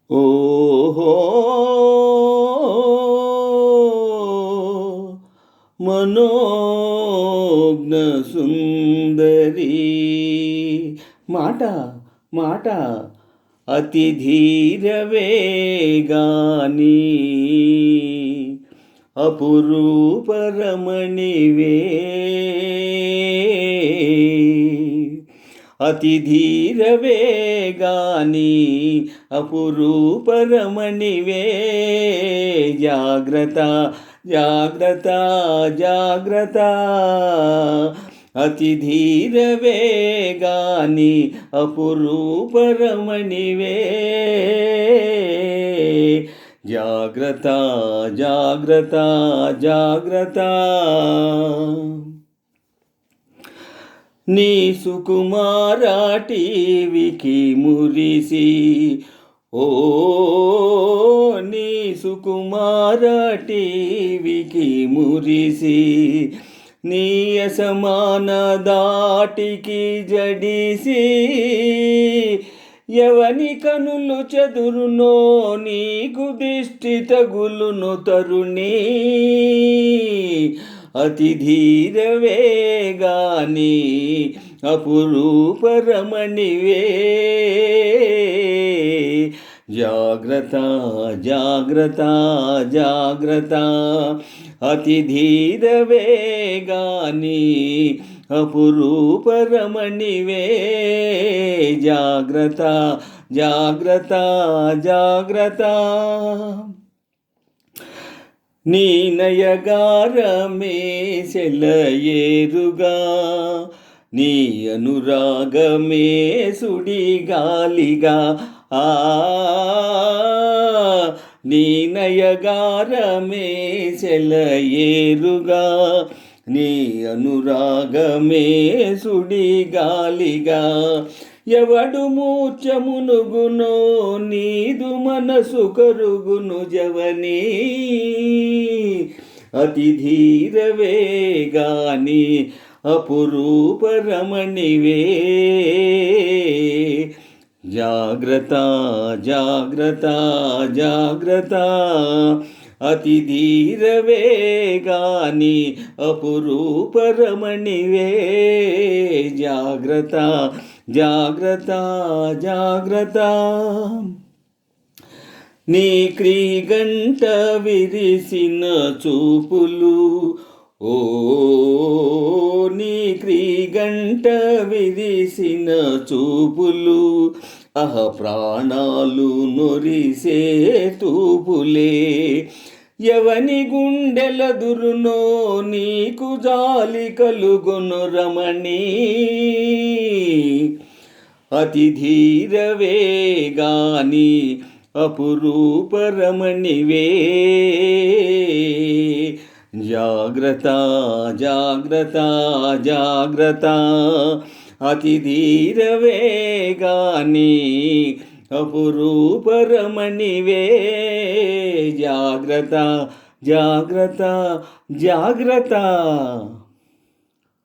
ఓహో మనోజ్ఞ సుందరి మాట మాట అతి ధీర వేగాని అపురూప రమణివే అతి ధీర వేగాని అపురూప రమణివే జాగ్రత్త జాగ్రత్త జాగ్రత్త అతి ధీర వేగాని అపురూప రమణివే జాగ్రత్త జాగ్రత్త జాగ్రత్త నీ సుకుమారాటివికి మురిసి ఓ నీ సుకుమారాటివికి మురిసి నీ అసమాన దాటికి జడిసి ఎవని కనులు చెదురునో నీకు దిష్టి తగులును తరుణి అతి ధీర వేగాని అపురూప రమణివే జాగ్రత్త జాగ్రత్త జాగ్రత్త అతి ధీర వేగాని అపురూప రమణివే జాగ్రత్త జాగ్రత్త జాగ్రత్త నీ నయగారమే సెలయేరుగా నీ అనురాగమే సుడిగాలిగా నీ నయగారమే సెలయేరుగా నీ అనురాగమే సుడిగాలిగా ఎవడు మూర్ఛమునుగునో నీదు మనసు కరుగును జవని అతి ధీర వేగాని అపురూప రమణివే జాగ్రత్త జాగ్రత్త జాగ్రత్త అతి ధీర వేగాని అపురూప రమణివే జాగ్రత్త జాగ్రత్త జాగ్రత్త నీ క్రీగంట విరిసిన చూపులు ఓ నీ క్రీగంట విరిసిన చూపులు ప్రాణాలు నొరిసే తూపులే ఎవని గుండెల దురునో నీకు జాలి కలుగును రమణి అతి ధీర వేగాని అపురూప రమణివే జాగ్రత్త జాగ్రత్త జాగ్రత్త అతి ధీర వేగాని అపురూప రమణివే జాగ్రత్త జాగ్రత్త జాగ్రత్త